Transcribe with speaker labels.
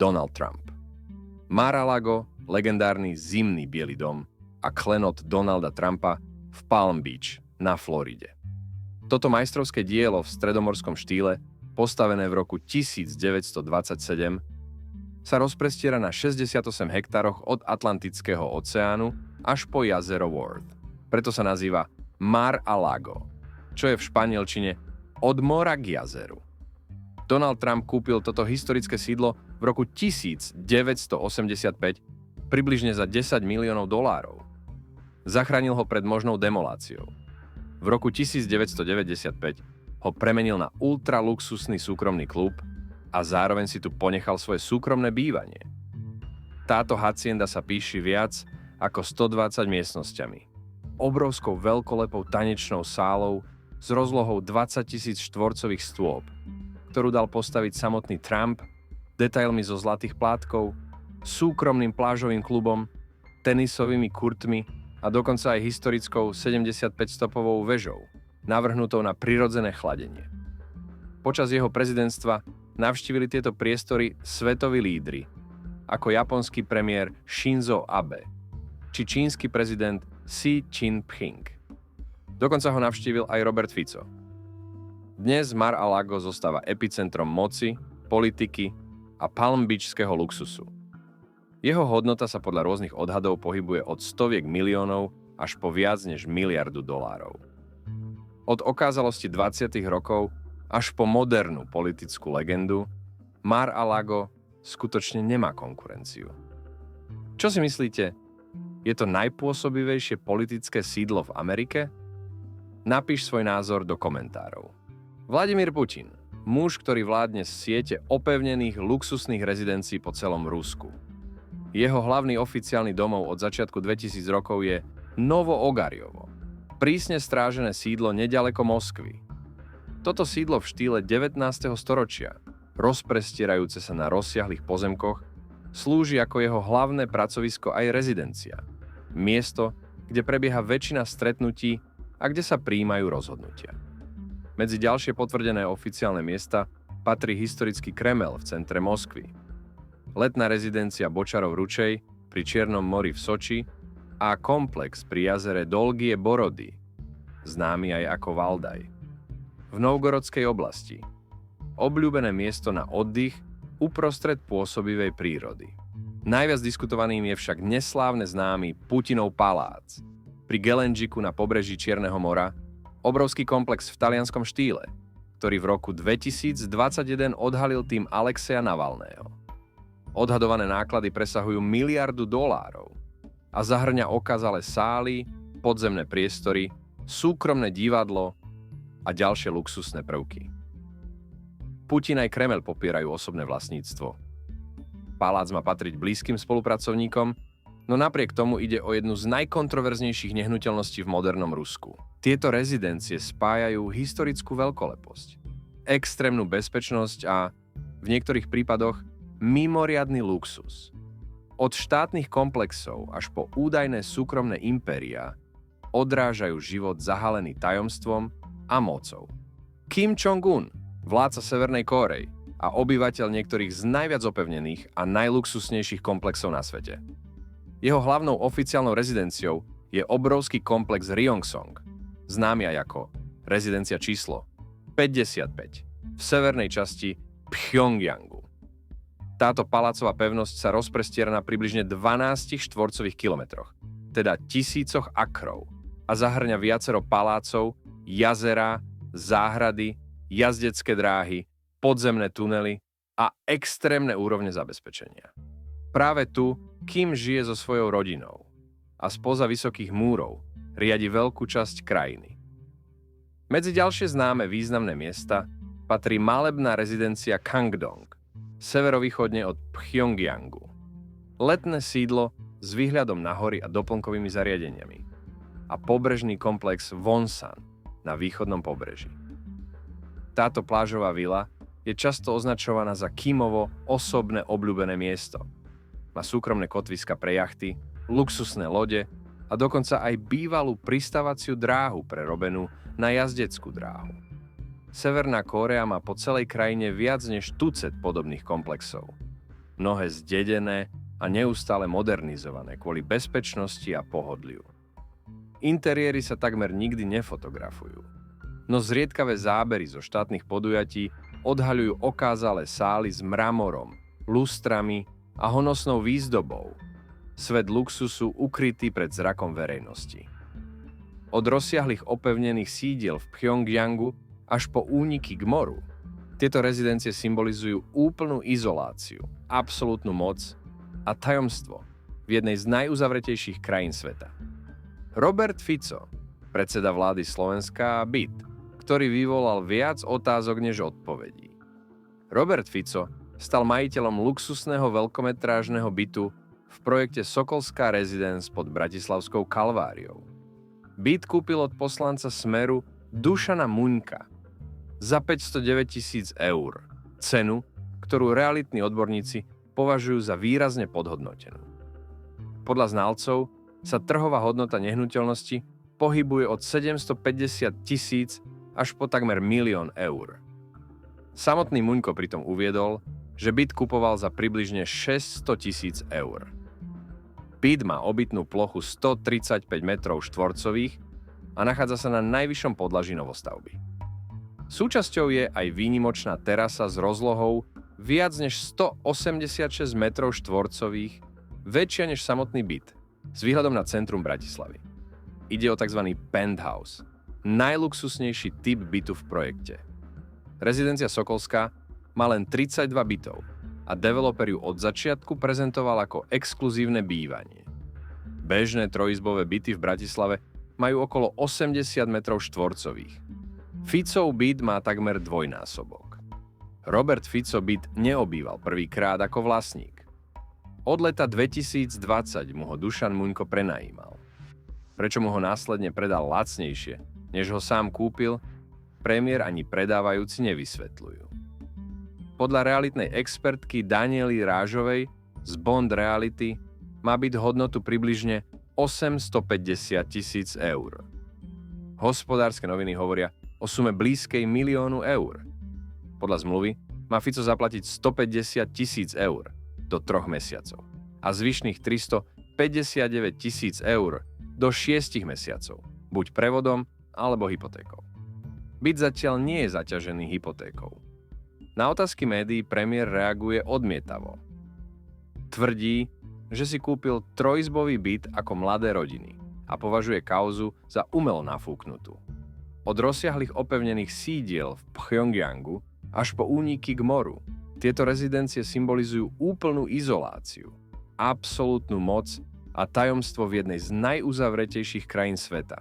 Speaker 1: Donald Trump. Mar-a-Lago, legendárny zimný biely dom a klenot Donalda Trumpa v Palm Beach na Floride. Toto majstrovské dielo v stredomorskom štýle, postavené v roku 1927, sa rozprestiera na 68 hektároch od Atlantického oceánu až po jazero Worth. Preto sa nazýva Mar-a-Lago, čo je v španielčine od mora k jazeru. Donald Trump kúpil toto historické sídlo v roku 1985 približne za $10 miliónov. Zachránil ho pred možnou demoláciou. V roku 1995 ho premenil na ultraluxusný súkromný klub a zároveň si tu ponechal svoje súkromné bývanie. Táto hacienda sa píši viac ako 120 miestnosťami, obrovskou veľkolepou tanečnou sálou s rozlohou 20 000 štvorcových stôp, ktorú dal postaviť samotný Trump, detailmi zo zlatých plátkov, súkromným plážovým klubom, tenisovými kurtmi a dokonca aj historickou 75-stopovou vežou, navrhnutou na prirodzené chladenie. Počas jeho prezidentstva navštívili tieto priestory svetoví lídri, ako japonský premiér Shinzo Abe či čínsky prezident Xi Jinping. Dokonca ho navštívil aj Robert Fico. Dnes Mar-a-Lago zostáva epicentrom moci, politiky a Palm Beachského luxusu. Jeho hodnota sa podľa rôznych odhadov pohybuje od stoviek miliónov až po viac než $1 miliardu. Od okázalosti 20. rokov až po modernú politickú legendu, Mar-a-Lago skutočne nemá konkurenciu. Čo si myslíte? Je to najpôsobivejšie politické sídlo v Amerike? Napíš svoj názor do komentárov. Vladimír Putin, muž, ktorý vládne z siete opevnených luxusných rezidencií po celom Rusku. Jeho hlavný oficiálny domov od začiatku 2000 rokov je Novo-Ogarjovo, prísne strážené sídlo neďaleko Moskvy. Toto sídlo v štýle 19. storočia, rozprestierajúce sa na rozsiahlych pozemkoch, slúži ako jeho hlavné pracovisko aj rezidencia. Miesto, kde prebieha väčšina stretnutí a kde sa prijímajú rozhodnutia. Medzi ďalšie potvrdené oficiálne miesta patrí historický Kremel v centre Moskvy, letná rezidencia Bočarov ručej pri Čiernom mori v Soči a komplex pri jazere Dolgie Borody, známy aj ako Valdaj, v Novgorodskej oblasti. Obľúbené miesto na oddych uprostred pôsobivej prírody. Najviac diskutovaným je však neslávne známy Putinov palác pri Gelenžiku na pobreží Čierneho mora, obrovský komplex v talianskom štýle, ktorý v roku 2021 odhalil tým Alexeja Navalného. Odhadované náklady presahujú $1 miliardu a zahŕňa okázalé sály, podzemné priestory, súkromné divadlo a ďalšie luxusné prvky. Putin aj Kremel popierajú osobné vlastníctvo. Palác má patriť blízkym spolupracovníkom, no napriek tomu ide o jednu z najkontroverznejších nehnuteľností v modernom Rusku. Tieto rezidencie spájajú historickú veľkoleposť, extrémnu bezpečnosť a, v niektorých prípadoch, mimoriadny luxus. Od štátnych komplexov až po údajné súkromné impéria odrážajú život zahalený tajomstvom a mocou. Kim Jong-un, vládca Severnej Kórey a obyvateľ niektorých z najviac opevnených a najluxusnejších komplexov na svete. Jeho hlavnou oficiálnou rezidenciou je obrovský komplex Ryongsong, známy aj ako rezidencia číslo 55 v severnej časti Pchjongjangu. Táto palácová pevnosť sa rozprestiera na približne 12 štvorcových kilometroch, teda tisícoch akrov, a zahŕňa viacero palácov, jazerá, záhrady, jazdecké dráhy, podzemné tunely a extrémne úrovne zabezpečenia. Práve tu Kim žije so svojou rodinou a spoza vysokých múrov riadi veľkú časť krajiny. Medzi ďalšie známe významné miesta patrí malebná rezidencia Kangdong, severovýchodne od Pchjongjangu. Letné sídlo s výhľadom na hory a doplnkovými zariadeniami a pobrežný komplex Wonsan na východnom pobreží. Táto plážová vila je často označovaná za Kimovo osobné obľúbené miesto. Má súkromné kotviska pre jachty, luxusné lode a dokonca aj bývalú pristávaciu dráhu prerobenú na jazdeckú dráhu. Severná Kórea má po celej krajine viac než tucet podobných komplexov. mnohé zdedené a neustále modernizované kvôli bezpečnosti a pohodliu. Interiéry sa takmer nikdy nefotografujú, no zriedkavé zábery zo štátnych podujatí odhaľujú okázalé sály s mramorom, lustrami a honosnou výzdobou. Svet luxusu ukrytý pred zrakom verejnosti. Od rozsiahlych opevnených sídiel v Pchjongjangu až po úniky k moru, tieto rezidencie symbolizujú úplnú izoláciu, absolútnu moc a tajomstvo v jednej z najuzavretejších krajín sveta. Robert Fico, predseda vlády Slovenska a byt, ktorý vyvolal viac otázok než odpovedí. Robert Fico stal majiteľom luxusného veľkometrážneho bytu v projekte Sokolská Residence pod Bratislavskou Kalváriou. Byt kúpil od poslanca Smeru Dušana Muňka za 509 000 eur, cenu, ktorú realitní odborníci považujú za výrazne podhodnotenú. Podľa znalcov sa trhová hodnota nehnuteľnosti pohybuje od 750 000 až po takmer 1 000 000 eur. Samotný Muňko pritom uviedol, že byt kupoval za približne 600 000 eur. Byt má obytnú plochu 135 metrov štvorcových a nachádza sa na najvyššom podlaží novostavby. Súčasťou je aj výnimočná terasa s rozlohou viac než 186 metrov štvorcových, väčšia než samotný byt, s výhľadom na centrum Bratislavy. Ide o tzv. Penthouse, najluxusnejší typ bytu v projekte. Rezidencia Sokolská má len 32 bytov a developer ju od začiatku prezentoval ako exkluzívne bývanie. Bežné trojizbové byty v Bratislave majú okolo 80 metrov štvorcových. Ficov byt má takmer dvojnásobok. Robert Fico byt neobýval prvýkrát ako vlastník. Od leta 2020 mu ho Dušan Muňko prenajímal. Prečo mu ho následne predal lacnejšie, než ho sám kúpil, premiér ani predávajúci nevysvetľujú. Podľa realitnej expertky Daniely Rážovej z Bond Reality má byť hodnotu približne 850 000 eur. Hospodárske noviny hovoria o sume blízkej 1 000 000 eur. Podľa zmluvy má Fico zaplatiť 150 000 eur do 3 mesiacov a zvyšných 359 000 eur do 6 mesiacov, buď prevodom alebo hypotékou. Byt zatiaľ nie je zaťažený hypotékou. Na otázky médií premiér reaguje odmietavo. Tvrdí, že si kúpil trojizbový byt ako mladé rodiny a považuje kauzu za umelo nafúknutú. Od rozsiahlych opevnených sídiel v Pchjongjangu až po úniky k moru, tieto rezidencie symbolizujú úplnú izoláciu, absolútnu moc a tajomstvo v jednej z najuzavretejších krajín sveta.